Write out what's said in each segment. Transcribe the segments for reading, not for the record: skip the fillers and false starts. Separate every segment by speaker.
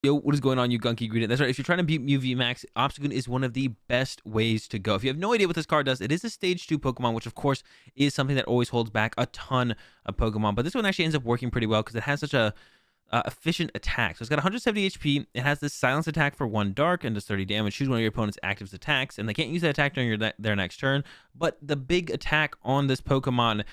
Speaker 1: Yo, what is going on, you gunky greeting? That's right. If you're trying to beat Mew VMAX, Obstagoon is one of the best ways to go. If you have no idea what this card does, it is a stage 2 Pokemon, which of course is something that always holds back a ton of Pokemon. But this one actually ends up working pretty well because it has such a efficient attack. So it's got 170 HP. It has this silence attack for 1 dark and does 30 damage. Choose one of your opponent's active attacks, and they can't use that attack during their next turn. But the big attack on this Pokemon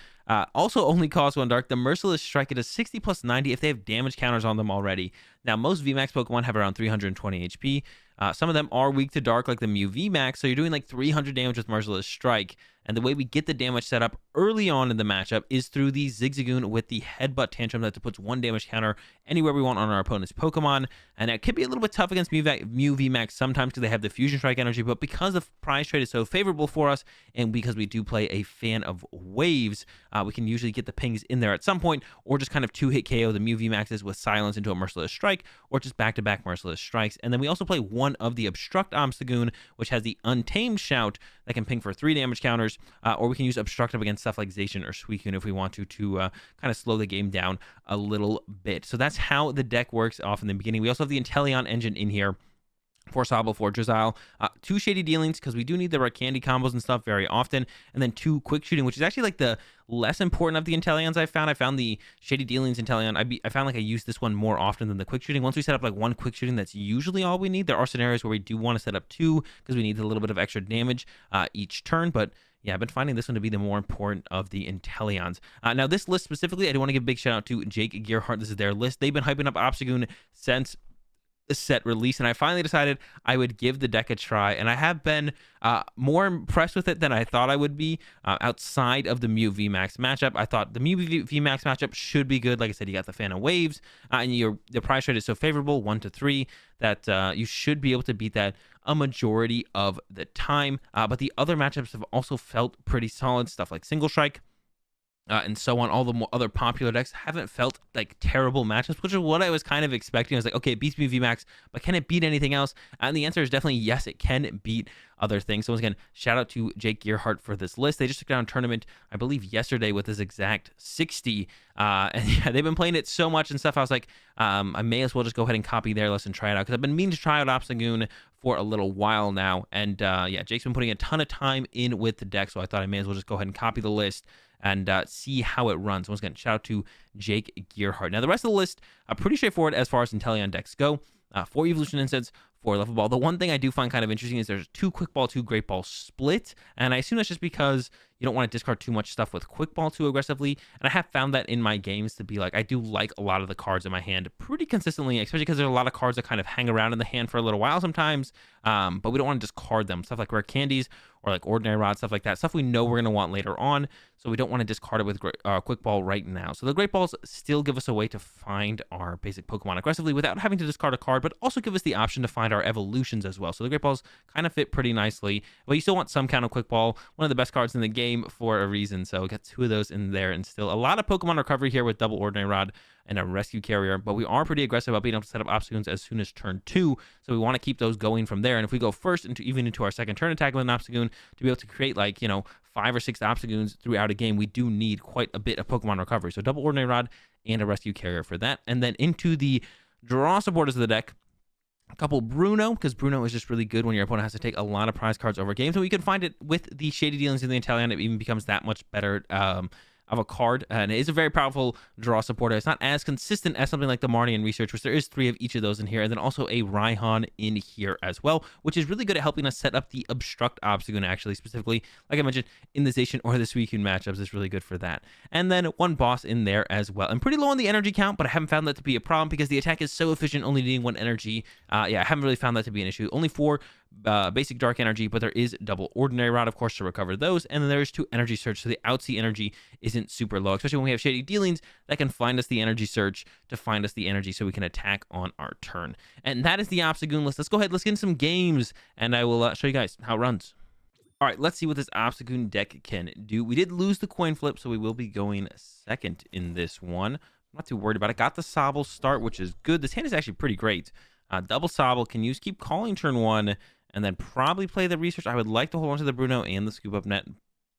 Speaker 1: also only costs 1 dark. The Merciless Strike, it is 60 plus 90 if they have damage counters on them already. Now, most VMAX Pokemon have around 320 HP. Some of them are weak to dark, like the Mew VMAX, so you're doing like 300 damage with Merciless Strike. And the way we get the damage set up early on in the matchup is through the Zigzagoon with the Headbutt Tantrum that puts 1 damage counter anywhere we want on our opponent's Pokemon. And it can be a little bit tough against Mew VMAX sometimes because they have the Fusion Strike energy, but because the prize trade is so favorable for us, and because we do play a fan of waves, we can usually get the pings in there at some point, or just kind of 2-hit KO the Mew VMAXs with Silence into a Merciless Strike, or just back-to-back Merciless Strikes. And then we also play one of the Obstruct Obstagoon, which has the Untamed Shout that can ping for 3 damage counters, or we can use Obstruct up against stuff like Zacian or Suicune if we want to kind of slow the game down a little bit. So that's how the deck works off in the beginning. We also have the Inteleon engine in here for Sobble, for Drizzile, 2 Shady Dealings, because we do need the Red Candy combos and stuff very often, and then 2 Quick Shooting, which is actually like the less important of the Inteleons I found. I found the Shady Dealings Inteleon, I found like I use this one more often than the Quick Shooting. Once we set up like 1 Quick Shooting, that's usually all we need. There are scenarios where we do want to set up 2, because we need a little bit of extra damage each turn, but yeah, I've been finding this one to be the more important of the Inteleons. Now, this list specifically, I do want to give a big shout out to Jake Gearhart. This is their list. They've been hyping up Obstagoon since set release, and I finally decided I would give the deck a try, and I have been more impressed with it than I thought I would be. Outside of the Mew VMAX matchup, I thought the Mew VMAX matchup should be good. Like I said, you got the Fan of Waves, and the price trade is so favorable, 1 to 3, that you should be able to beat that a majority of the time. But the other matchups have also felt pretty solid. Stuff like Single Strike, and so on. All the other popular decks haven't felt like terrible matchups, which is what I was kind of expecting. I was like, okay, it beats me VMAX, but can it beat anything else? And the answer is definitely yes, it can beat other things. So once again, shout out to Jake Gearhart for this list. They just took down a tournament, I believe, yesterday with this exact 60. And yeah, they've been playing it so much and stuff. I was like, I may as well just go ahead and copy their list and try it out, because I've been meaning to try out Obstagoon for a little while now. And yeah, Jake's been putting a ton of time in with the deck, so I thought I may as well just go ahead and copy the list and see how it runs. Once again, shout out to Jake Gearhart. Now, the rest of the list, pretty straightforward as far as Inteleon decks go. 4 Evolution Instants, 4 Level Ball. The one thing I do find kind of interesting is there's 2 Quick Ball, 2 Great Ball split, and I assume that's just because you don't want to discard too much stuff with Quick Ball too aggressively. And I have found that in my games to be like, I do like a lot of the cards in my hand pretty consistently, especially because there's a lot of cards that kind of hang around in the hand for a little while sometimes, but we don't want to discard them. Stuff like Rare Candies or like Ordinary Rod, stuff like that. Stuff we know we're going to want later on, so we don't want to discard it with Quick Ball right now. So the Great Balls still give us a way to find our basic Pokemon aggressively without having to discard a card, but also give us the option to find our evolutions as well. So the Great Balls kind of fit pretty nicely, but you still want some kind of Quick Ball, one of the best cards in the game for a reason. So we got 2 of those in there, and still a lot of Pokemon recovery here with double Ordinary Rod and a Rescue Carrier, but we are pretty aggressive about being able to set up Obstagoons as soon as turn 2, so we want to keep those going from there. And if we go first into our second turn attack with an Obstagoon, to be able to create like 5 or 6 Obstagoons throughout a game, we do need quite a bit of Pokemon recovery. So double Ordinary Rod and a Rescue Carrier for that. And then into the draw supporters of the deck, a couple Bruno, because Bruno is just really good when your opponent has to take a lot of prize cards over games. And we can find it with the Shady Dealings in the Inteleon. It even becomes that much better of a card, and it is a very powerful draw supporter. It's not as consistent as something like the Marnian Research, which there is 3 of each of those in here, and then also a Raihan in here as well, which is really good at helping us set up the Obstruct Obstagoon, actually, specifically, like I mentioned, in the Zacian or the Suicune matchups is really good for that. And then 1 boss in there as well. I'm pretty low on the energy count, but I haven't found that to be a problem because the attack is so efficient, only needing 1 energy. Yeah, I haven't really found that to be an issue. Only 4 basic dark energy, but there is double Ordinary Rod, of course, to recover those, and then there's 2 energy surge, so the outsea energy isn't super low, especially when we have Shady Dealings that can find us the energy surge to find us the energy so we can attack on our turn. And that is the Obstagoon list. Let's go ahead, let's get into some games, and I will show you guys how it runs. All right, let's see what this Obstagoon deck can do. We did lose the coin flip, so we will be going second in this one. I'm not too worried about it. Got the Sobble start, which is good. This hand is actually pretty great. Double Sobble, can use Keep Calling turn 1, and then probably play the Research. I would like to hold on to the Bruno and the Scoop Up Net,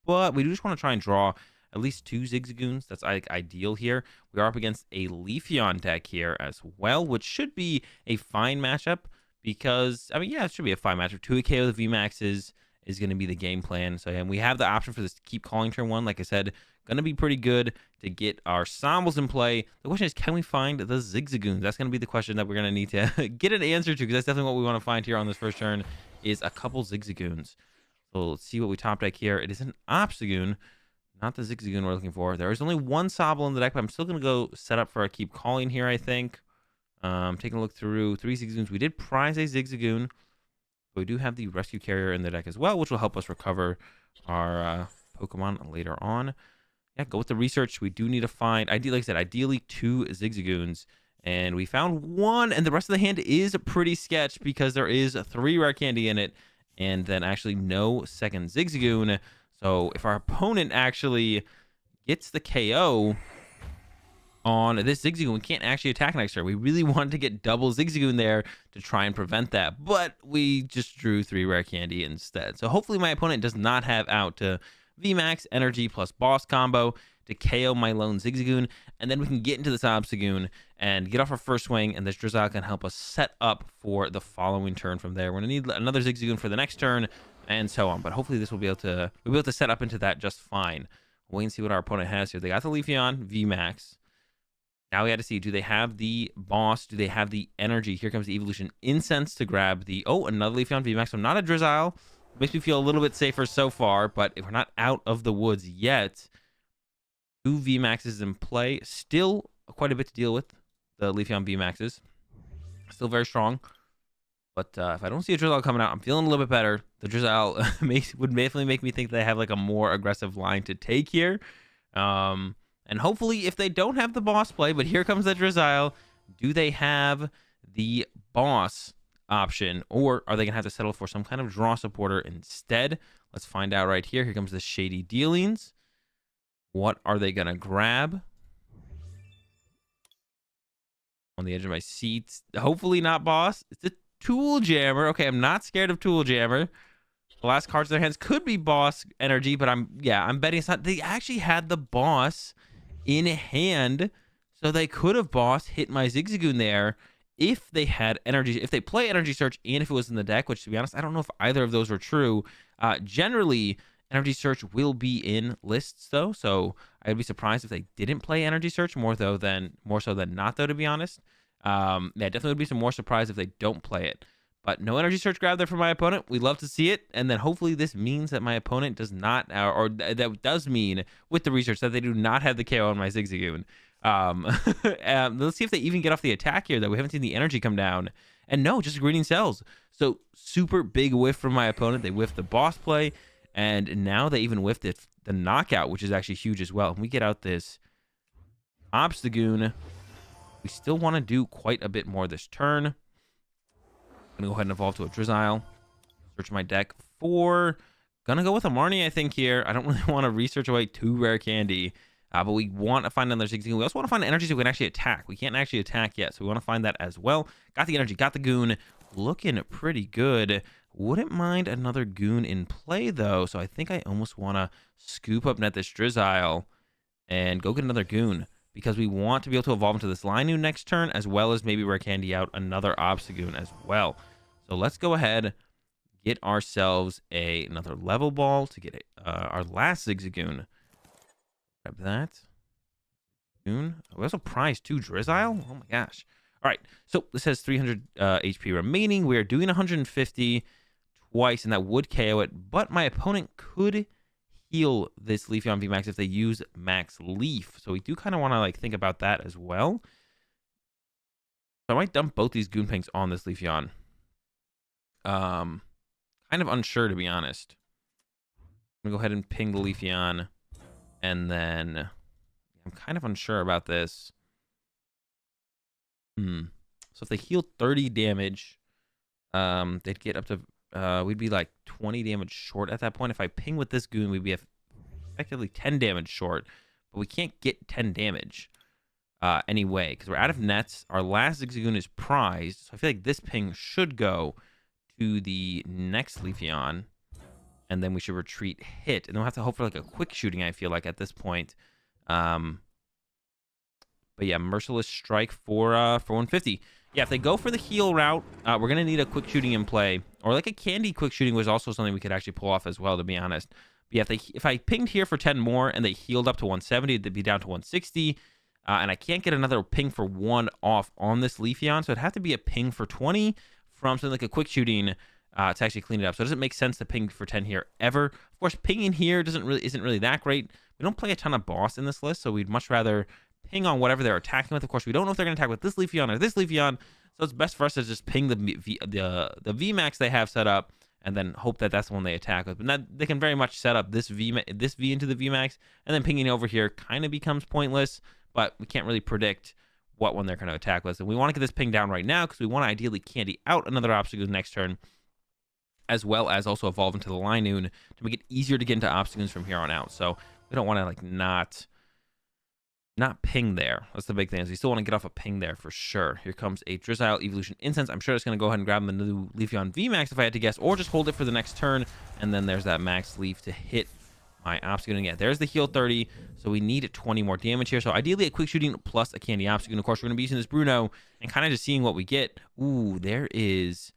Speaker 1: but we do just want to try and draw at least 2 Zigzagoons. That's like ideal here. We are up against a Leafeon deck here as well, which should be a fine matchup because, I mean, yeah, it should be a fine matchup. 2 KO the VMAXs is going to be the game plan. So, and we have the option for this keep calling turn 1. Like I said, going to be pretty good to get our Sombles in play. The question is, can we find the Zigzagoons? That's going to be the question that we're going to need to get an answer to, because that's definitely what we want to find here on this first turn, is a couple Zigzagoons. So let's see what we top deck here. It is an Obstagoon, not the Zigzagoon we're looking for. There is only one Sobble in the deck, but I'm still going to go set up for a keep calling here, I think. Taking a look through 3 Zigzagoons. We did prize a Zigzagoon. But we do have the Rescue Carrier in the deck as well, which will help us recover our Pokemon later on. Yeah, go with the research. We do need to find, like I said, ideally 2 Zigzagoons. And we found 1, and the rest of the hand is pretty sketch because there is 3 rare candy in it, and then actually no second Zigzagoon. So if our opponent actually gets the KO on this Zigzagoon, we can't actually attack next turn. We really wanted to get double Zigzagoon there to try and prevent that, but we just drew 3 rare candy instead. So hopefully my opponent does not have out to VMAX energy plus boss combo to KO my lone Zigzagoon, and then we can get into this Obstagoon and get off our first swing, and this Drizzile can help us set up for the following turn from there. We're gonna need another Zigzagoon for the next turn, and so on. But hopefully this will be able to set up into that just fine. Wait and see what our opponent has here. They got the Leafeon VMAX. Now we had to see, do they have the boss? Do they have the energy? Here comes the evolution incense to grab the, another Leafeon VMAX. So not a Drizzile. Makes me feel a little bit safer so far, but if we're not out of the woods yet, 2 VMAXs in play. Still quite a bit to deal with, the Leafeon VMAXs. Still very strong. But if I don't see a Drizzile coming out, I'm feeling a little bit better. The Drizzile would definitely make me think they have like a more aggressive line to take here. And hopefully if they don't have the boss play, but here comes the Drizzile, do they have the boss option, or are they going to have to settle for some kind of draw supporter instead? Let's find out right here. Here comes the Shady Dealings. What are they going to grab? On the edge of my seat. Hopefully not boss. It's a Tool Jammer. Okay, I'm not scared of Tool Jammer. The last cards in their hands could be boss energy, but I'm betting it's not. They actually had the boss in hand, so they could have boss hit my Zigzagoon there if they had energy, if they play energy search, and if it was in the deck, which to be honest, I don't know if either of those were true. Generally, energy search will be in lists though, so I'd be surprised if they didn't play energy search more so than not though, to be honest. Yeah, definitely would be some more surprised if they don't play it. But no energy search grab there for my opponent. We love to see it. And then hopefully this means that my opponent does not, or that does mean with the research that they do not have the KO on my Zigzagoon. Let's see if they even get off the attack here, though. We haven't seen the energy come down. And no, just Greening Cells. So super big whiff from my opponent. They whiffed the boss play. And now they even whiffed it, the knockout, which is actually huge as well. And we get out this Obstagoon. We still want to do quite a bit more this turn. I'm gonna go ahead and evolve to a Drizzile. Search my deck for, gonna go with a Marnie, I think, here. I don't really want to research away 2 rare candy, but we want to find another Zigzagoon. We also want to find energy so we can actually attack. We can't actually attack yet, so we want to find that as well. Got the energy, got the Goon, looking pretty good. Wouldn't mind another Goon in play though, so I think I almost want to scoop up net this Drizzile and go get another Goon, because we want to be able to evolve into this Linoone next turn, as well as maybe rare candy out another Obstagoon as well. So let's go ahead, get ourselves another level ball to get our last Zigzagoon. Grab that. We also prized 2 Drizzile. Oh my gosh. All right. So this has 300 HP remaining. We are doing 150 twice, and that would KO it. But my opponent could heal this Leafeon VMAX if they use Max Leaf. So we do kind of want to like think about that as well. So I might dump both these Goonpangs on this Leafeon. Kind of unsure, to be honest. I'm gonna go ahead and ping the Leafeon, and then I'm kind of unsure about this. So if they heal 30 damage, they'd get up to we'd be like 20 damage short at that point. If I ping with this Goon, we'd be effectively 10 damage short, but we can't get 10 damage anyway because we're out of nets. Our last Zigzagoon is prized, so I feel like this ping should go to the next Leafeon. and then we should retreat hit, and then we'll have to hope for like a quick shooting, I feel like, at this point. But yeah, Merciless Strike for 150. Yeah, if they go for the heal route, we're gonna need a quick shooting in play, or like a candy quick shooting was also something we could actually pull off as well, to be honest. But yeah, if I pinged here for 10 more and they healed up to 170, they'd be down to 160. And I can't get another ping for 1 off on this Leafeon, so it'd have to be a ping for 20 from something like a quick shooting to actually clean it up. So it doesn't make sense to ping for 10 here ever. Of course, pinging here isn't really that great. We don't play a ton of boss in this list, so we'd much rather ping on whatever they're attacking with. Of course, we don't know if they're going to attack with this Leafeon or this Leafeon, so it's best for us to just ping the VMAX they have set up, and then hope that that's the one they attack with. But that, they can very much set up this V into the VMAX, and then pinging over here kind of becomes pointless. But we can't really predict what one they're going to attack with. And we want to get this ping down right now because we want to ideally candy out another Obstagoon next turn, as well as also evolve into the Linoon to make it easier to get into Obstagoons from here on out. So we don't want to like not ping there. That's the big thing, is we still want to get off a ping there for sure. Here comes a Drizzile Evolution Incense. I'm sure it's going to go ahead and grab the new Leafeon VMAX if I had to guess, or just hold it for the next turn, and then there's that Max Leaf to hit my Obstagoon again. There's the heal 30, so we need 20 more damage here. So ideally a quick shooting plus a candy Obstagoon. Of course, we're going to be using this Bruno and kind of just seeing what we get. Ooh, there is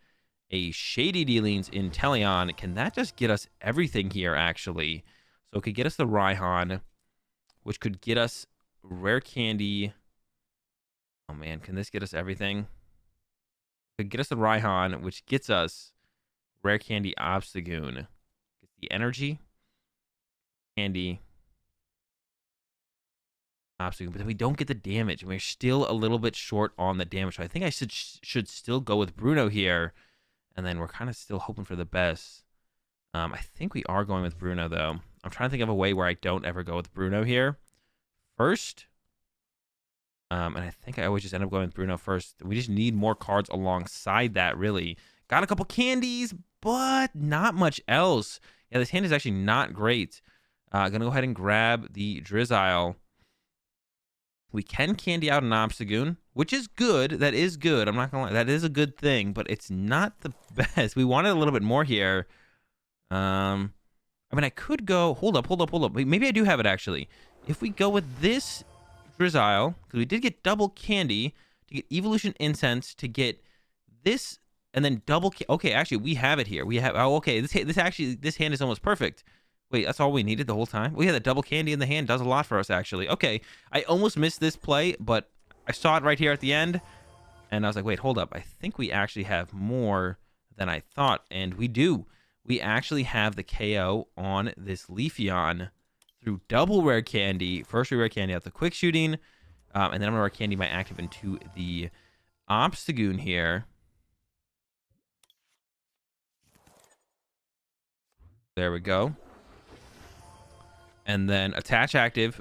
Speaker 1: a Shady Dealings Inteleon. Can that just get us everything here, actually? So it could get us the Raihan, which could get us rare candy. Oh man, can this get us everything? It could get us the Raihan, which gets us rare candy Obstagoon. Gets the energy. Candy Obstagoon, but then we don't get the damage, and we're still a little bit short on the damage. So I think I should still go with Bruno here, and then we're kind of still hoping for the best. I think we are going with Bruno though. I'm trying to think of a way where I don't ever go with Bruno here first. And I think I always just end up going with Bruno first. We just need more cards alongside that, really. Got a couple candies, but not much else. Yeah, this hand is actually not great. Gonna go ahead and grab the Drizzile. We can candy out an Obstagoon, which is good. That is good. I'm not gonna lie. That is a good thing, but it's not the best. We wanted a little bit more here. I mean, I could go... Hold up. Maybe I do have it, actually. If we go with this Drizzile, because we did get double candy, to get Evolution Incense, to get this, and then double... Okay, actually, we have it here. We have... Oh, okay. This hand is almost perfect. Wait, that's all we needed the whole time? We had that double candy in the hand. Does a lot for us, actually. Okay, I almost missed this play, but I saw it right here at the end, and I was like, wait, hold up. I think we actually have more than I thought, and we do. We actually have the KO on this Leafeon through double rare candy. First rare candy out the quick shooting, and then I'm going to rare candy my active into the Obstagoon here. There we go. And then attach active,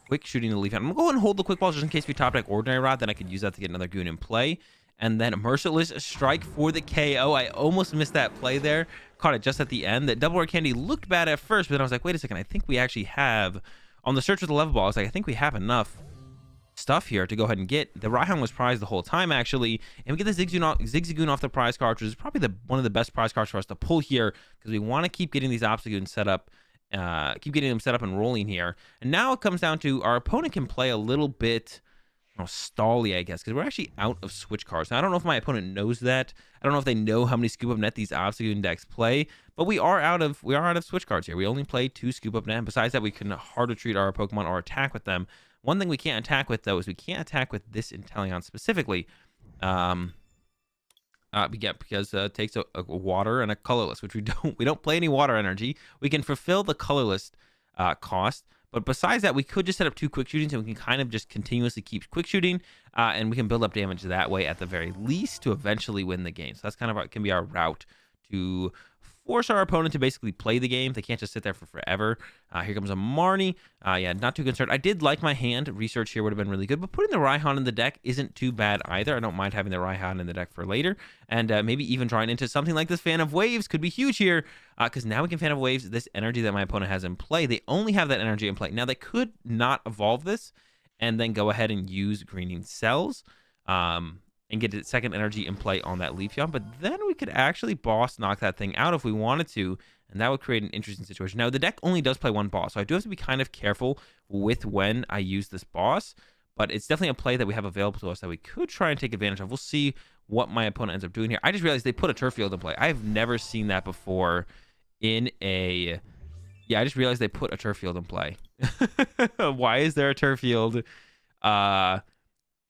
Speaker 1: quick shooting the Leafeon. I'm going to go ahead and hold the quick balls just in case we top deck Ordinary Rod. Then I could use that to get another Goon in play. And then Merciless Strike for the KO. I almost missed that play there. Caught it just at the end. That double rare candy looked bad at first, but then I was like, wait a second. I think we actually have, on the search with the level ball, I was like, I think we have enough stuff here to go ahead and get. The Raihan was prized the whole time, actually. And we get the Zigzagoon off the prize card, which is probably one of the best prize cards for us to pull here, because we want to keep getting these Obstagoons set up. Keep getting them set up and rolling here. And now it comes down to our opponent can play a little bit, stally, I guess, because we're actually out of switch cards. Now, I don't know if my opponent knows that. I don't know if they know how many Scoop Up Net these Obstagoon decks play, but we are out of switch cards here. We only play 2 Scoop Up Net, and besides that, we can hard retreat our Pokemon or attack with them. One thing we can't attack with, though, is we can't attack with this Inteleon specifically. Because it takes a water and a colorless, which we don't play any water energy. We can fulfill the colorless cost, but besides that, we could just set up 2 quick shootings, and we can kind of just continuously keep quick shooting, and we can build up damage that way at the very least to eventually win the game. So that's kind of can be our route to force our opponent to basically play the game. They can't just sit there for forever. Here comes a Marnie. Yeah, not too concerned. I did like my hand. Research here would have been really good, but putting the Raihan in the deck isn't too bad either. I don't mind having the Raihan in the deck for later, and maybe even drawing into something like this Fan of Waves could be huge here, because now we can Fan of Waves this energy that my opponent has in play. They only have that energy in play. Now, they could not evolve this and then go ahead and use Greening Cells, and get the second energy in play on that Leafeon, but then we could actually boss knock that thing out if we wanted to, and that would create an interesting situation. Now, the deck only does play one boss, so I do have to be kind of careful with when I use this boss, but it's definitely a play that we have available to us that we could try and take advantage of. We'll see what my opponent ends up doing here. I just realized they put a turf field in play. I've never seen that before in a... Yeah, I just realized they put a turf field in play. Why is there a turf field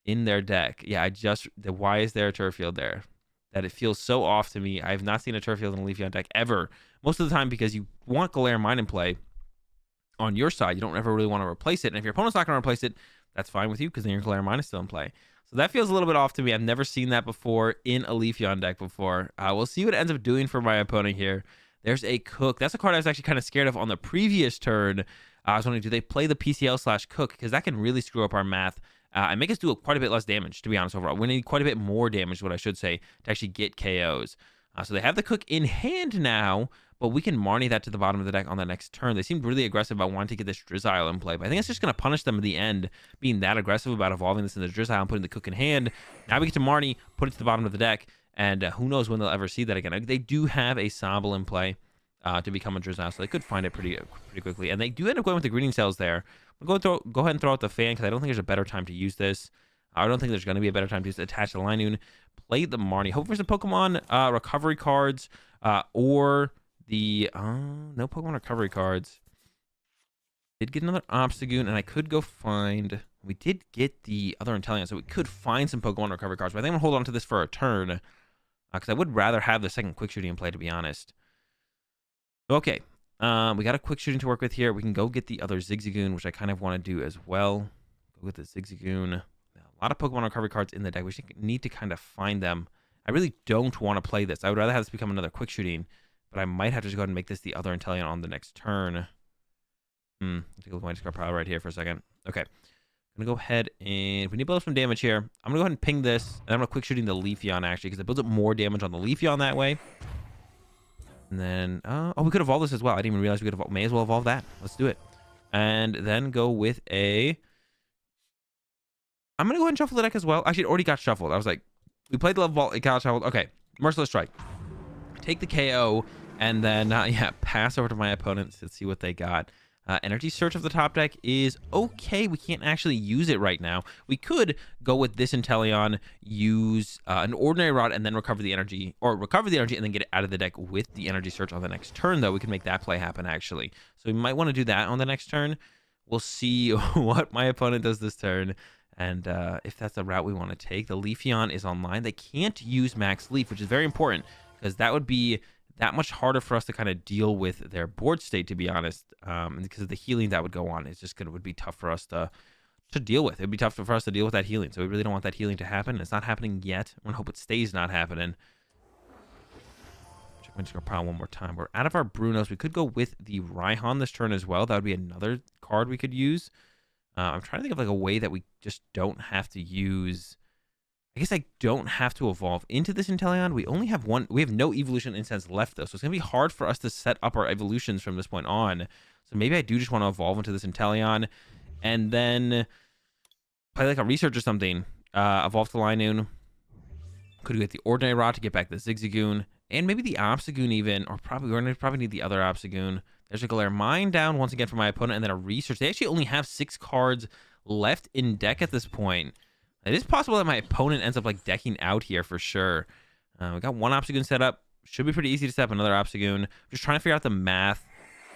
Speaker 1: in their deck? Yeah, why is there a turf field there? That it feels so off to me. I have not seen a turf field in a Leafeon deck ever. Most of the time because you want Galarian Mine in play on your side. You don't ever really want to replace it. And if your opponent's not going to replace it, that's fine with you because then your Galarian Mine is still in play. So that feels a little bit off to me. I've never seen that before in a Leafeon deck before. We'll see what it ends up doing for my opponent here. There's a Cook. That's a card I was actually kind of scared of on the previous turn. I was wondering, do they play the PCL/Cook? Because that can really screw up our math and make us do quite a bit less damage, to be honest, overall. We need quite a bit more damage, what I should say, to actually get KOs. So they have the Cook in hand now, but we can Marnie that to the bottom of the deck on the next turn. They seemed really aggressive about wanting to get this Drizzile in play, but I think it's just going to punish them at the end, being that aggressive about evolving this into Drizzile and putting the Cook in hand. Now we get to Marnie, put it to the bottom of the deck, and who knows when they'll ever see that again. They do have a Sobble in play to become a Drizzile, so they could find it pretty quickly. And they do end up going with the Greeting Cells there. Go ahead and throw out the Fan, because I don't think there's a better time to use this. I don't think there's going to be a better time to use attach the Linoon. Play the Marnie. Hope for some Pokemon recovery cards or the... no Pokemon recovery cards. Did get another Obstagoon, and I could go find... We did get the other Inteleon, so we could find some Pokemon recovery cards. But I think I'm going to hold on to this for a turn, because I would rather have the second Quick Shooting in play, to be honest. Okay, we got a Quick Shooting to work with here. We can go get the other Zigzagoon, which I kind of want to do as well. Go get the Zigzagoon. A lot of Pokemon recovery cards in the deck. We need to kind of find them. I really don't want to play this. I would rather have this become another Quick Shooting, but I might have to just go ahead and make this the other Inteleon on the next turn. Take a look at my discard pile right here for a second. Okay, I'm going to go ahead and... We need to build up some damage here. I'm going to go ahead and ping this, and I'm going to Quick Shooting the Leafeon, actually, because it builds up more damage on the Leafeon that way. And then, oh, we could evolve this as well. I didn't even realize we could evolve. May as well evolve that. Let's do it. And then go with a... I'm going to go ahead and shuffle the deck as well. Actually, it already got shuffled. I was like, we played the level vault, it got shuffled. Okay, Merciless Strike. Take the KO, and then, yeah, pass over to my opponents to see what they got. Energy Search of the top deck is okay. We can't actually use it right now. We could go with this Inteleon, use an Ordinary Rod, and then recover the energy, or recover the energy and then get it out of the deck with the Energy Search on the next turn, though. We can make that play happen, actually. So we might want to do that on the next turn. We'll see what my opponent does this turn, and if that's the route we want to take. The Leafeon is online. They can't use Max Leaf, which is very important, because that would be that much harder for us to kind of deal with their board state, to be honest, because of the healing that would go on. It's just would be tough for us to deal with. It'd be tough for us to deal with that healing, so we really don't want that healing to happen. It's not happening yet. I'm gonna hope it stays not happening. Check my discard pile one more time. We're out of our Brunos. We could go with the Raihan this turn as well. That would be another card we could use. I'm trying to think of like a way that we just don't have to use... I guess I don't have to evolve into this Inteleon. We only have one. We have no evolution instants left, though. So it's going to be hard for us to set up our evolutions from this point on. So maybe I do just want to evolve into this Inteleon and then play like a Research or something. Evolve to Linoon. Could get the Ordinary Rod to get back the Zigzagoon. And maybe the Obstagoon even. Or we're going to probably need the other Obstagoon. There's a Galarian Mine down once again for my opponent. And then a Research. They actually only have 6 cards left in deck at this point. It is possible that my opponent ends up like decking out here for sure. We got one Obstagoon set up. Should be pretty easy to set up another Obstagoon. Just trying to figure out the math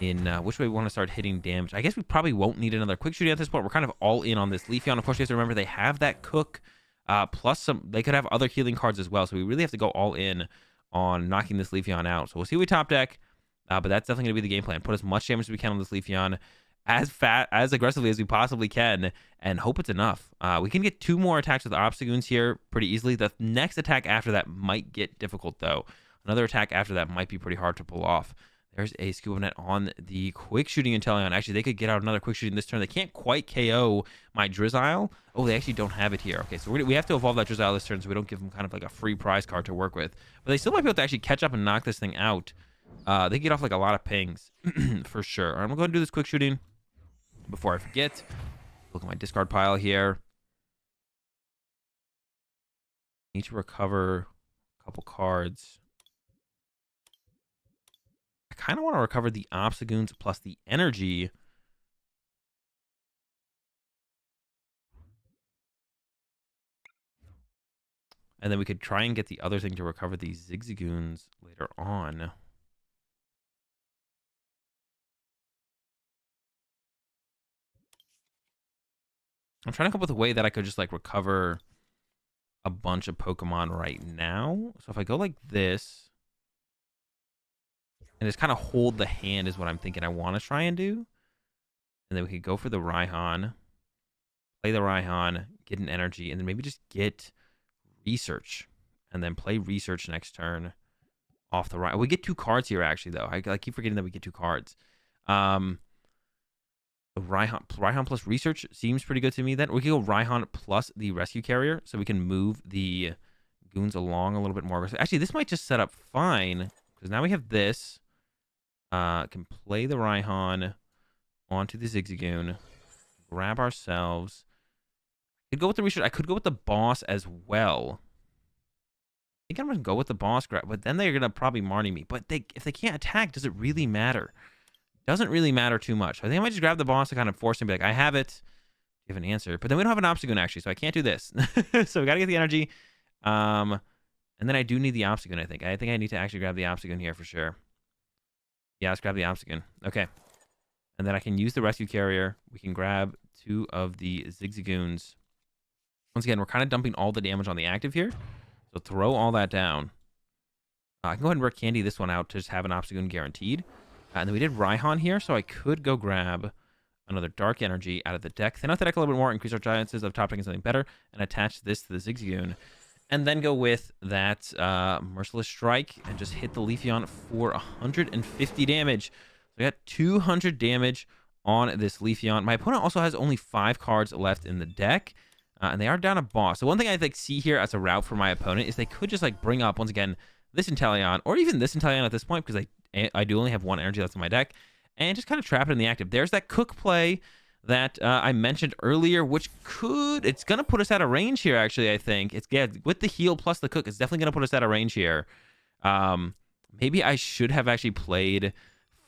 Speaker 1: in which way we want to start hitting damage. I guess we probably won't need another Quick Shooting at this point. We're kind of all in on this Leafeon. Of course, you have to remember they have that Cook. Plus they could have other healing cards as well. So we really have to go all in on knocking this Leafeon out. So we'll see what we top deck. But that's definitely going to be the game plan. Put as much damage as we can on this Leafeon. As aggressively as we possibly can, and hope it's enough. We can get 2 more attacks with Obstagoons here pretty easily. The next attack after that might get difficult, though. Another attack after that might be pretty hard to pull off. There's a Scuba Net on the Quick Shooting Inteleon. Actually, they could get out another Quick Shooting this turn. They can't quite KO my Drizzile. Oh, they actually don't have it here. Okay, so we have to evolve that Drizzile this turn so we don't give them kind of like a free prize card to work with. But they still might be able to actually catch up and knock this thing out. They get off like a lot of pings for sure. I'm going to go ahead and do this Quick Shooting. Before I forget, look at my discard pile here. Need to recover a couple cards. kind of want to recover the Obstagoons plus the energy. And then we could try and get the other thing to recover these Zigzagoons later on. I'm trying to come up with a way that I could just like recover a bunch of Pokemon right now. So if I go like this and just kind of hold the hand is what I'm thinking I want to try and do. And then we could go for the Raihan, play the Raihan, get an energy, and then maybe just get research and then play research next turn off the right. We get 2 cards here actually though. I keep forgetting that we get 2 cards. The Raihan plus research seems pretty good to me. Then we can go Raihan plus the rescue carrier, so we can move the goons along a little bit more. Actually, this might just set up fine because now we have this. Can play the Raihan onto the Zigzagoon, grab ourselves. I could go with the research. I could go with the boss as well. I think I'm gonna go with the boss grab, but then they're gonna probably Marnie me. But if they can't attack, does it really matter? Doesn't really matter too much. I think I might just grab the boss to kind of force him to be like, I have it. Give an answer. But then we don't have an Obstagoon actually, so I can't do this. So we gotta get the energy. And then I do need the Obstagoon, I think. I think I need to actually grab the Obstagoon here for sure. Yeah, let's grab the Obstagoon. Okay. And then I can use the rescue carrier. We can grab 2 of the Zigzagoons. Once again, we're kind of dumping all the damage on the active here. So throw all that down. I can go ahead and Rare Candy this one out to just have an Obstagoon guaranteed. And then we did Raihan here, so I could go grab another Dark Energy out of the deck. Thin out the deck a little bit more, increase our chances of topping something better, and attach this to the Zigzagoon. And then go with that Merciless Strike and just hit the Leafeon for 150 damage. So we got 200 damage on this Leafeon. My opponent also has only 5 cards left in the deck, and they are down a boss. So one thing I like see here as a route for my opponent is they could just like bring up, once again, this Inteleon, or even this Inteleon at this point, because I do only have 1 energy left in my deck, and just kind of trap it in the active. There's that Cook play that I mentioned earlier, which it's going to put us out of range here, actually, I think. With the heal plus the Cook, it's definitely going to put us out of range here. Maybe I should have actually played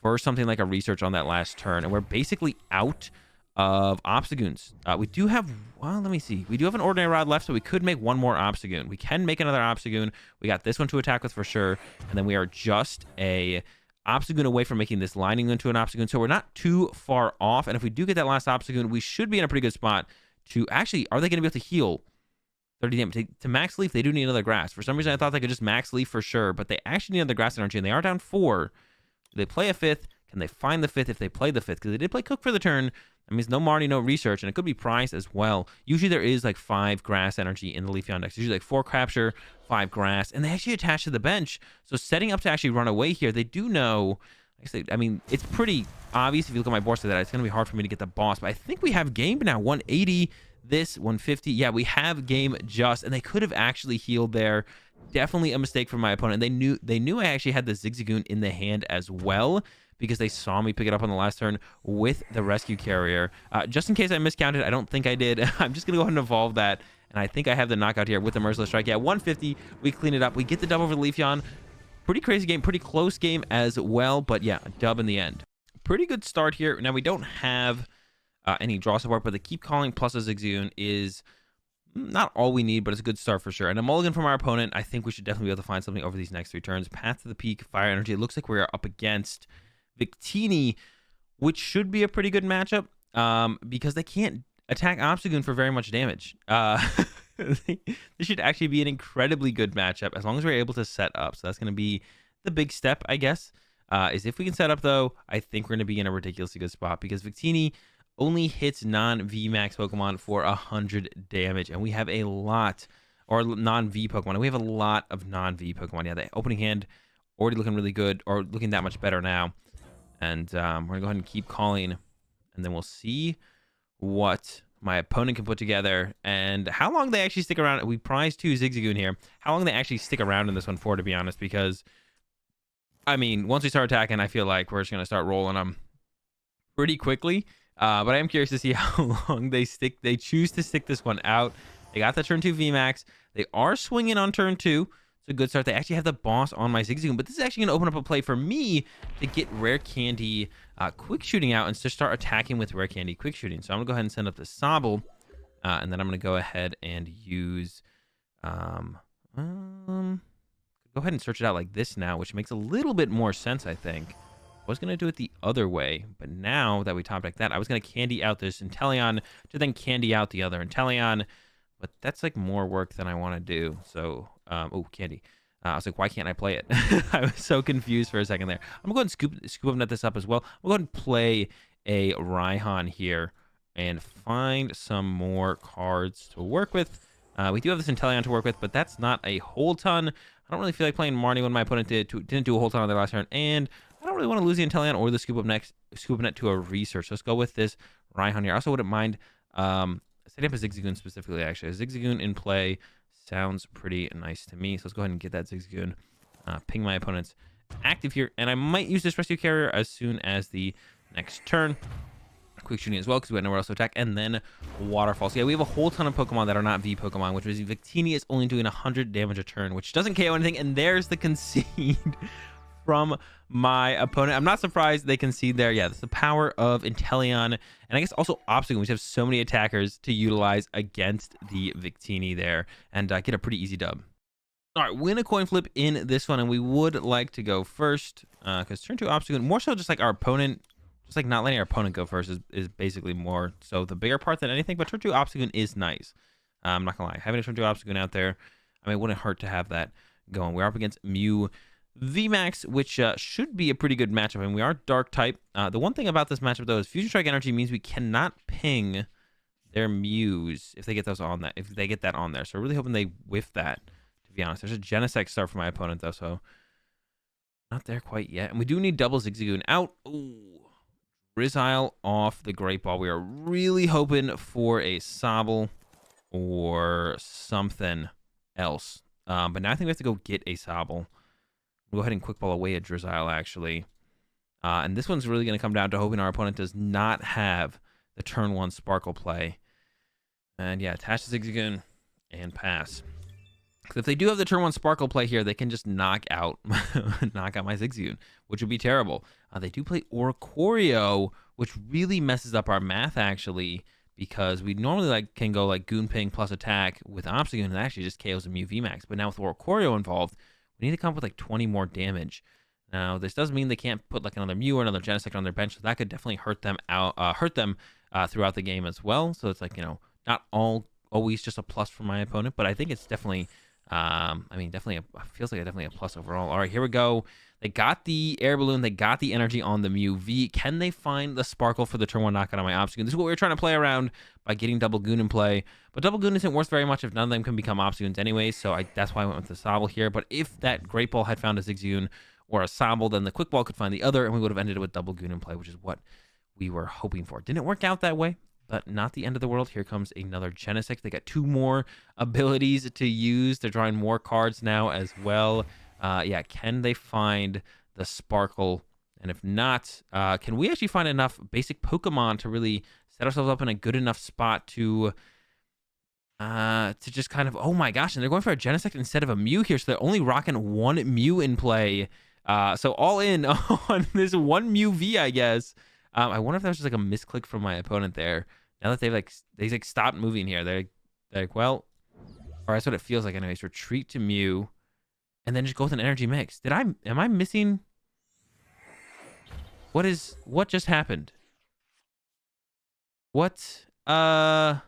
Speaker 1: for something like a research on that last turn, and we're basically out of Obstagoons. We do have, well, let me see. We do have an Ordinary Rod left, so we could make 1 more Obstagoon. We can make another Obstagoon. We got this one to attack with for sure, and then we are just a Obstagoon away from making this lining into an Obstagoon, so we're not too far off. And if we do get that last Obstagoon, we should be in a pretty good spot to actually, are they going to be able to heal 30 damage? To max leaf, they do need another grass. For some reason, I thought they could just max leaf for sure, but they actually need another grass energy, and they are down 4. Do they play a 5th? Can they find the 5th if they play the 5th? Because they did play Cook for the turn. That means no Marnie, no research, and it could be prized as well. Usually there is like 5 grass energy in the Leafeon decks. Usually like 4 capture, 5 grass, and they actually attach to the bench. So setting up to actually run away here, they do know. I mean, it's pretty obvious if you look at my board so that it's going to be hard for me to get the boss. But I think we have game now. 180, this 150. Yeah, we have game just, and they could have actually healed there. Definitely a mistake from my opponent. They knew I actually had the Zigzagoon in the hand as well, because they saw me pick it up on the last turn with the rescue carrier. Just in case I miscounted, I don't think I did. I'm just going to go ahead and evolve that. And I think I have the knockout here with the Merciless Strike. Yeah, 150. We clean it up. We get the dub over the Leafeon. Pretty crazy game. Pretty close game as well. But yeah, a dub in the end. Pretty good start here. Now, we don't have any draw support, but the Keep Calling plus a Zigzagoon is not all we need, but it's a good start for sure. And a mulligan from our opponent. I think we should definitely be able to find something over these next 3 turns. Path to the Peak, Fire Energy. It looks like we are up against Victini, which should be a pretty good matchup because they can't attack Obstagoon for very much damage. This should actually be an incredibly good matchup as long as we're able to set up. So that's going to be the big step, I guess, is if we can set up, though, I think we're going to be in a ridiculously good spot because Victini only hits non-VMAX Pokemon for 100 damage, and we have a lot, or non-V Pokemon, and we have a lot of non-V Pokemon. Yeah, the opening hand already looking really good, or looking that much better now. And we're going to go ahead and keep calling, and then we'll see what my opponent can put together and how long they actually stick around. We prize 2 Zigzagoon here. How long they actually stick around in this one for, to be honest, because, I mean, once we start attacking, I feel like we're just going to start rolling them pretty quickly. But I am curious to see how long they choose to stick this one out. They got the turn 2 VMAX. They are swinging on turn 2. It's a good start. They actually have the boss on my Zigzagoon, but this is actually going to open up a play for me to get Rare Candy quick shooting out and to start attacking with Rare Candy quick shooting. So I'm going to go ahead and send up the Sobble, and then I'm going to go ahead and use... go ahead and search it out like this now, which makes a little bit more sense, I think. I was going to do it the other way, but now that we top deck that, I was going to candy out this Inteleon to then candy out the other Inteleon, but that's like more work than I want to do. So, oh, candy. I was like, why can't I play it? I was so confused for a second there. I'm going to go ahead and scoop up this up as well. I'm going to play a Raihan here and find some more cards to work with. We do have this Inteleon to work with, but that's not a whole ton. I don't really feel like playing Marnie when my opponent didn't do a whole ton on their last turn, and I don't really want to lose the Inteleon or the Scoop Up Net to a research. So let's go with this Raihan here. I also wouldn't mind setting up a Zigzagoon specifically, actually. A Zigzagoon in play sounds pretty nice to me. So let's go ahead and get that Zigzagoon, ping my opponent's active here, and I might use this Rescue Carrier as soon as the next turn. Quick shooting as well because we have nowhere else to attack, and then Waterfall. So yeah, we have a whole ton of Pokemon that are not V Pokemon, which is Victini is only doing 100 damage a turn, which doesn't KO anything, and there's the concede from my opponent. I'm not surprised they concede there. Yeah, that's the power of Inteleon, and I guess also Obstagoon, which have so many attackers to utilize against the Victini there, and get a pretty easy dub. All right, win a coin flip in this one, and we would like to go first because turn 2 Obstagoon, more so just like our opponent. Just like not letting our opponent go first is basically more so the bigger part than anything. But turn 2 Obstagoon is nice. I'm not gonna lie, having a turn 2 Obstagoon out there, I mean, it wouldn't hurt to have that going. We're up against Mew VMAX, which should be a pretty good matchup. And we are Dark type. The one thing about this matchup though is Fusion Strike Energy means we cannot ping their Mews if they get those on that. If they get that on there, so we're really hoping they whiff that. To be honest, there's a Genesect start for my opponent though, so not there quite yet. And we do need double Zigzagoon out. Ooh. Drizzile off the Great Ball. We are really hoping for a Sobble or something else. But now I think we have to go get a Sobble. We'll go ahead and Quick Ball away a Drizzile, actually. And this one's really going to come down to hoping our opponent does not have the turn 1 Sparkle play. And yeah, attach the Zigzagoon and pass. Because if they do have the turn 1 Sparkle play here, they can just knock out my Zigzagoon, which would be terrible. They do play Oricorio, which really messes up our math, actually, because we normally can go Goon Ping plus attack with Obstagoon, and it actually just KOs a Mew VMAX. But now with Oricorio involved, we need to come up with 20 more damage. Now, this does mean they can't put another Mew or another Genesect on their bench, so that could definitely hurt them throughout the game as well. So it's not always just a plus for my opponent, but I think it's definitely... feels like definitely a plus overall. All right, here we go. They got the Air Balloon. They got the energy on the Mew V. Can they find the Sparkle for the turn 1 knockout on my Obstagoon? This is what we were trying to play around by getting Double Goon in play. But Double Goon isn't worth very much if none of them can become Obstagoons anyway, so that's why I went with the Sobble here. But if that Great Ball had found a Zigzagoon or a Sobble, then the Quick Ball could find the other, and we would have ended it with Double Goon in play, which is what we were hoping for. Didn't work out that way, but not the end of the world. Here comes another Genesect. They got 2 more abilities to use. They're drawing more cards now as well. Yeah, can they find the Sparkle? And if not, can we actually find enough basic Pokemon to really set ourselves up in a good enough spot to just kind of... Oh my gosh, and they're going for a Genesect instead of a Mew here, so they're only rocking 1 Mew in play. So all in on this 1 Mew V, I guess. I wonder if that was just a misclick from my opponent there. Now that they've stopped moving here, they're like, well, or that's what it feels like anyways. Retreat to Mew, and then just go with an energy mix. Am I missing? What just happened? What? Okay,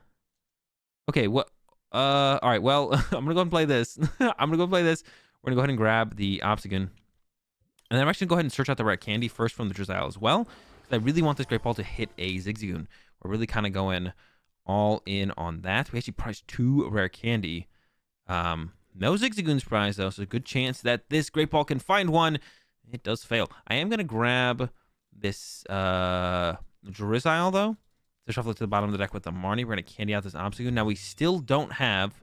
Speaker 1: what? All right, well, I'm gonna go and play this. I'm gonna go play this. We're gonna go ahead and grab the Obstagoon, and then I'm actually gonna go ahead and search out the Rare Candy first from the Drizzile as well. I really want this Great Ball to hit a Zigzagoon. We're really kind of going all in on that. We actually priced 2 Rare Candy. No Zigzagoons prize, though, so a good chance that this Great Ball can find one. It does fail. I am going to grab this Drizzile, though, to shuffle it to the bottom of the deck with the Marnie. We're going to candy out this Obstagoon. Now, we still don't have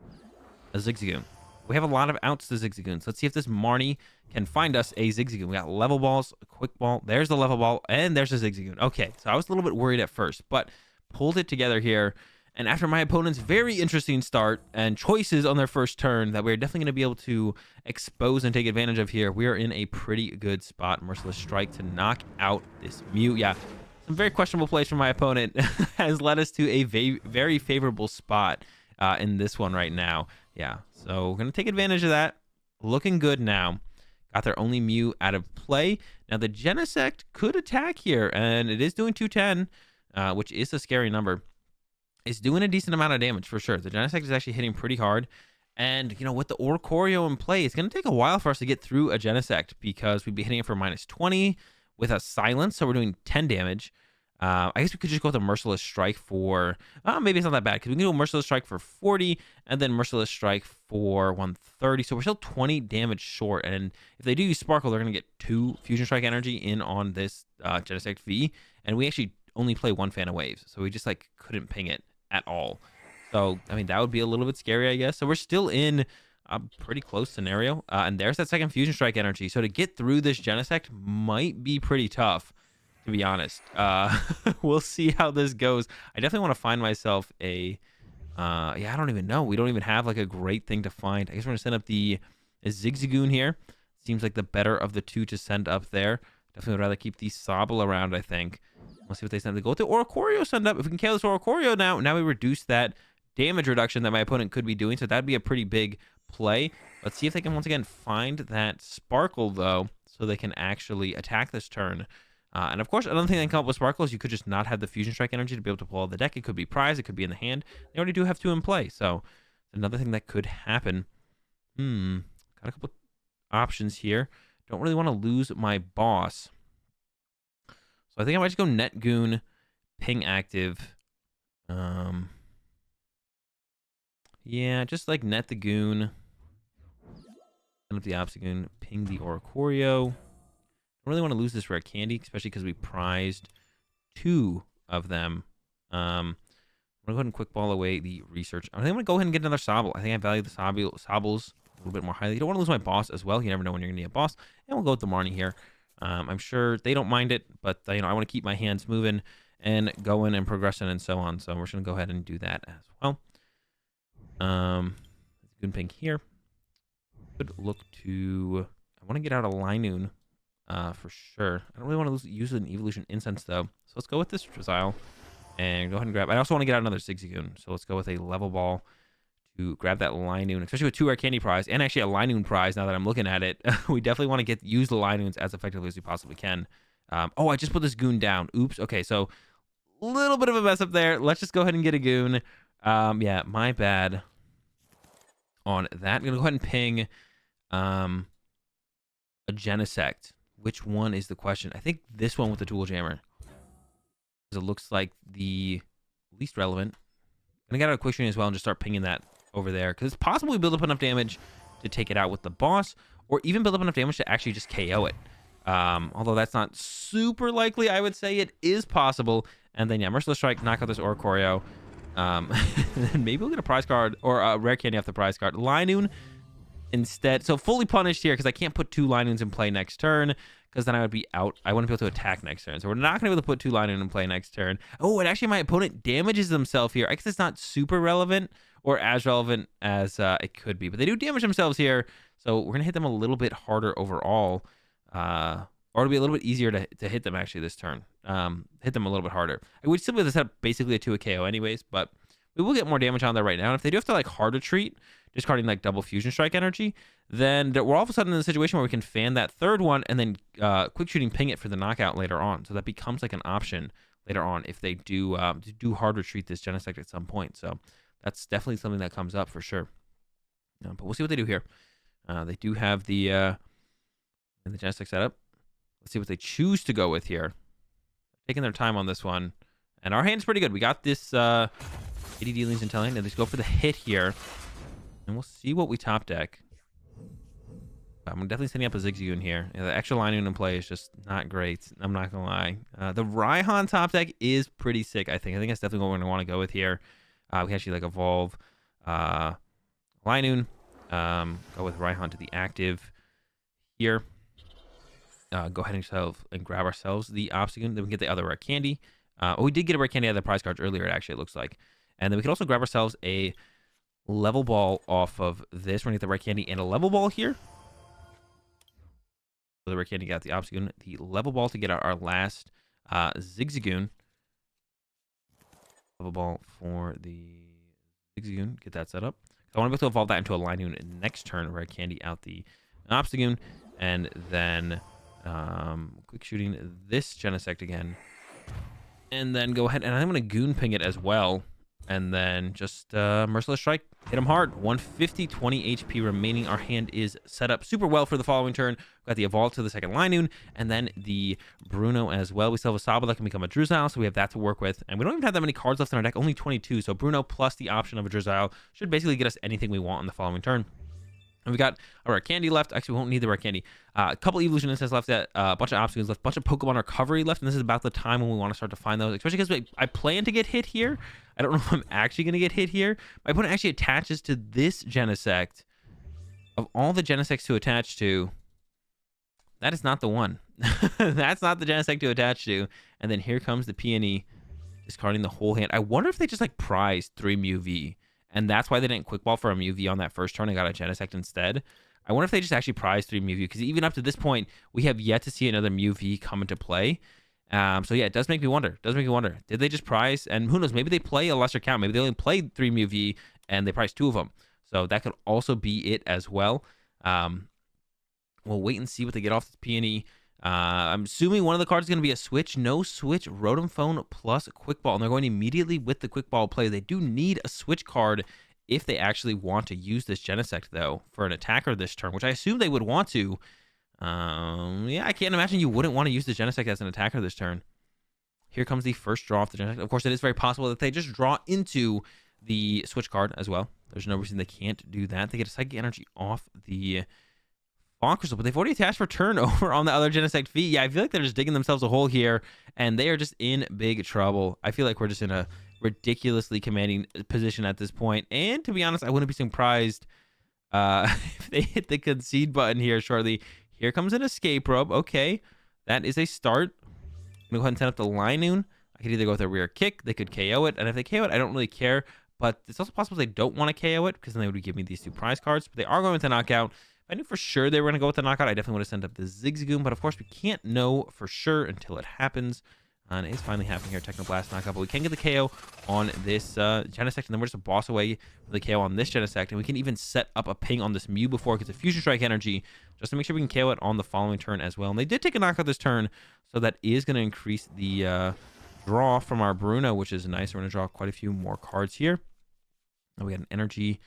Speaker 1: a Zigzagoon. We have a lot of outs to Zigzagoons. Let's see if this Marnie can find us a Zigzagoon. We got Level Balls, a Quick Ball. There's the Level Ball, and there's a Zigzagoon. Okay, so I was a little bit worried at first, but pulled it together here And after my opponent's very interesting start and choices on their first turn that we're definitely going to be able to expose and take advantage of here, we are in a pretty good spot. Merciless Strike to knock out this Mew. Yeah, some very questionable plays from my opponent has led us to a very favorable spot in this one right now. Yeah, so we're going to take advantage of that. Looking good now. Got their only Mew out of play. Now, the Genesect could attack here, and it is doing 210, which is a scary number. It's doing a decent amount of damage for sure. The Genesect is actually hitting pretty hard. And, you know, with the Oricorio in play, it's going to take a while for us to get through a Genesect because we'd be hitting it for -20 with a Silence, so we're doing 10 damage. I guess we could just go with a Merciless Strike for... maybe it's not that bad, because we can do a Merciless Strike for 40 and then Merciless Strike for 130. So we're still 20 damage short. And if they do use Sparkle, they're going to get 2 Fusion Strike energy in on this Genesect V. And we actually only play 1 Fan of Waves. So we just, like, couldn't ping it at all. So, I mean, that would be a little bit scary, I guess. So we're still in a pretty close scenario. And there's that second Fusion Strike energy. So to get through this Genesect might be pretty tough, to be honest. We'll see how this goes. I definitely want to find myself a... yeah, I don't even know. We don't even have, like, a great thing to find. I guess we're going to send up a Zigzagoon here. Seems like the better of the two to send up there. Definitely would rather keep the Sobble around, I think. We'll see what they send. They go with the Oricorio send up. If we can KO this Oricorio now we reduce that damage reduction that my opponent could be doing. So that'd be a pretty big play. Let's see if they can once again find that Sparkle, though, so they can actually attack this turn. And of course, another thing they can come up with Sparkle is you could just not have the Fusion Strike energy to be able to pull out the deck. It could be prize. It could be in the hand. They already do have 2 in play. So another thing that could happen. Got a couple options here. Don't really want to lose my boss. So I think I might just go Net Goon, ping active. Yeah, just like net the Goon. Send up the Obstagoon, ping the Oricorio. Don't really want to lose this rare candy, especially because we prized 2 of them. I'm gonna go ahead and quick ball away the research. I think I'm gonna go ahead and get another Sobble. I think I value the Sobbles a little bit more highly. You don't want to lose my boss as well. You never know when you're gonna need a boss. And we'll go with the Marnie here. I'm sure they don't mind it, but you know, I want to keep my hands moving and going and progressing and so on. So we're just gonna go ahead and do that as well. Goon ping here. Could look to... I want to get out a Linoon for sure. I don't really want to use an Evolution Incense, though. So let's go with this Drizzile and go ahead and grab... I also want to get out another Zigzagoon. So let's go with a Level Ball to grab that Linoon, especially with 2 rare candy prize and actually a Linoon prize now that I'm looking at it. We definitely want to use the Linoons as effectively as we possibly can. Oh, I just put this Goon down. Oops. Okay, so a little bit of a mess up there. Let's just go ahead and get a Goon. Yeah, my bad on that. I'm going to go ahead and ping a Genesect. Which one is the question? I think this one with the Tool Jammer. Because it looks like the least relevant. I'm going to get out a Quick Shooting as well and just start pinging that over there. Because it's possible we build up enough damage to take it out with the boss. Or even build up enough damage to actually just KO it. Although that's not super likely, I would say it is possible. And then, yeah, Merciless Strike, knock out this Oricorio. Then maybe we'll get a prize card or a rare candy off the prize card. Linoon instead. So fully punished here because I can't put 2 Linoons in play next turn because then I would be out. I wouldn't be able to attack next turn. So we're not going to be able to put 2 Linoon in play next turn. Oh, and actually my opponent damages themselves here. I guess it's not super relevant or as relevant as it could be. But they do damage themselves here. So we're going to hit them a little bit harder overall. Or it'll be a little bit easier to hit them actually this turn. Hit them a little bit harder. I would still be able to set up basically a 2 a KO anyways, but we will get more damage on there right now. And if they do have to like hard retreat, discarding like double Fusion Strike energy, then we're all of a sudden in a situation where we can fan that 3rd one and then Quick Shooting ping it for the knockout later on. So that becomes like an option later on if they do hard retreat this Genesect at some point. So that's definitely something that comes up for sure. But we'll see what they do here. They do have the Genesect setup. Let's see what they choose to go with here. Taking their time on this one. And our hand's pretty good. We got this 80 Dealings and Telling. And let's go for the hit here. And we'll see what we top deck. I'm definitely setting up a Zigzagoon here. Yeah, the extra Linoon in play is just not great. I'm not going to lie. The Raihan top deck is pretty sick, I think. I think that's definitely what we're going to want to go with here. We can actually like evolve Linoon. Go with Raihan to the active here. Go ahead and grab ourselves the Obstagoon. Then we can get the other rare candy. Oh, we did get a rare candy out of the prize cards earlier, actually, it looks like. And then we can also grab ourselves a level ball off of this. We're going to get the rare candy and a level ball here. So the rare candy got the Obstagoon, the level ball to get our last Zigzagoon. Level ball for the Zigzagoon. Get that set up. I want to be able to evolve that into a Linoon next turn. Rare candy out the Obstagoon. And then quick shooting this Genesect again. And then go ahead and I'm going to Goon Ping it as well. And then just Merciless Strike. Hit him hard. 150, 20 HP remaining. Our hand is set up super well for the following turn. We've got the Evolve to the second Linoon. And then the Bruno as well. We still have a Saba that can become a Drizzile. So we have that to work with. And we don't even have that many cards left in our deck. Only 22. So Bruno plus the option of a Drizzile should basically get us anything we want on the following turn. And we got a rare candy left. Actually, we won't need the rare candy. A couple evolution instances left, a bunch of obstacles left, a bunch of Pokemon recovery left. And this is about the time when we want to start to find those, especially because I plan to get hit here. I don't know if I'm actually going to get hit here. My opponent actually attaches to this Genesect. Of all the Genesects to attach to, that is not the one. That's not the Genesect to attach to. And then here comes the Peony, discarding the whole hand. I wonder if they just like prized 3 Mew V. And that's why they didn't quick ball for a Mew V on that first turn and got a Genesect instead. I wonder if they just actually prized 3 Mew V, because even up to this point, we have yet to see another Mew V come into play. So yeah, it does make me wonder. Did they just prize? And who knows? Maybe they play a lesser count. Maybe they only played 3 Mew V and they priced 2 of them. So that could also be it as well. We'll wait and see what they get off this Peony. I'm assuming one of the cards is going to be a switch. No switch, Rotom Phone plus Quick Ball. And they're going immediately with the Quick Ball play. They do need a switch card if they actually want to use this Genesect, though, for an attacker this turn, which I assume they would want to. Yeah, I can't imagine you wouldn't want to use the Genesect as an attacker this turn. Here comes the first draw off the Genesect. Of course, it is very possible that they just draw into the switch card as well. There's no reason they can't do that. They get a Psychic Energy off the Bonk Crystal, but they've already attached for turn over on the other Genesect V. Yeah, I feel like they're just digging themselves a hole here, and they are just in big trouble. I feel like we're just in a ridiculously commanding position at this point. And to be honest, I wouldn't be surprised if they hit the concede button here shortly. Here comes an Escape Robe. Okay, that is a start. I'm going to go ahead and set up the Linoon. I could either go with a Rear Kick. They could KO it, and if they KO it, I don't really care. But it's also possible they don't want to KO it, because then they would give me these 2 prize cards. But they are going with a knockout. If I knew for sure they were going to go with the knockout, I definitely would have sent up the Zigzagoon. But of course, we can't know for sure until it happens. And it is finally happening here, Technoblast knockout. But we can get the KO on this Genesect, and then we're just a boss away with the KO on this Genesect. And we can even set up a ping on this Mew before it gets a Fusion Strike energy, just to make sure we can KO it on the following turn as well. And they did take a knockout this turn, so that is going to increase the draw from our Bruno, which is nice. We're going to draw quite a few more cards here. And we got an energy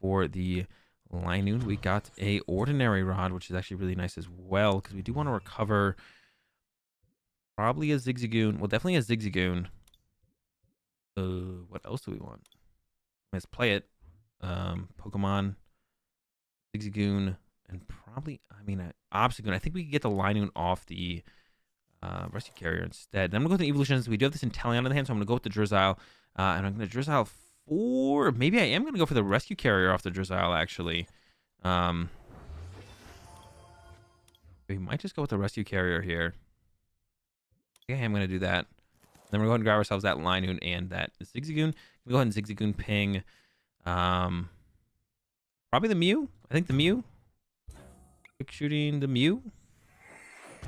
Speaker 1: for the Linoon. We got a Ordinary Rod, which is actually really nice as well, because we do want to recover probably a Zigzagoon. Well, definitely a Zigzagoon. What else do we want? Let's play it. Pokemon, Zigzagoon, and probably, I mean, Obstagoon. I think we could get the Linoon off the Rescue Carrier instead. Then I'm going to go with the Evolutions. We do have this Inteleon in the hand, so I'm going to go with the Drizzile. And I'm going to Drizzile 4. Maybe I am going to go for the Rescue Carrier off the Drizzile, actually. We might just go with the Rescue Carrier here. Okay, I'm going to do that. Then we're going to grab ourselves that Linoon and that Zigzagoon. We'll go ahead and Zigzagoon ping. Probably the Mew. I think the Mew. Quick shooting the Mew.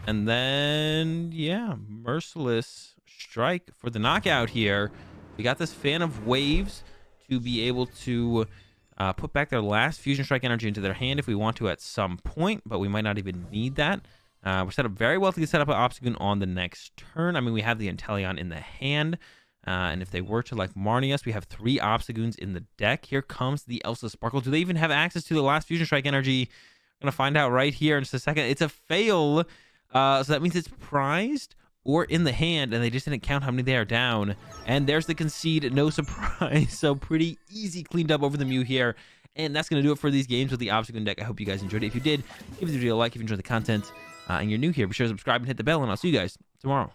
Speaker 1: And then, yeah, Merciless Strike for the knockout here. We got this Fan of Waves to be able to put back their last Fusion Strike energy into their hand if we want to at some point, but we might not even need that. We're set up very well to set up an Obstagoon on the next turn. I mean, we have the Inteleon in the hand, and if they were to like Marnie us, we have 3 Obstagoons in the deck. Here comes the Elsa Sparkle. Do they even have access to the last Fusion Strike energy? I'm going to find out right here in just a second. It's a fail, so that means it's prized or in the hand, and they just didn't count how many they are down. And there's the concede, no surprise. So pretty easy cleaned up over the Mew here. And that's going to do it for these games with the Obstagoon deck. I hope you guys enjoyed it. If you did, give the video a like if you enjoyed the content. And you're new here, be sure to subscribe and hit the bell, and I'll see you guys tomorrow.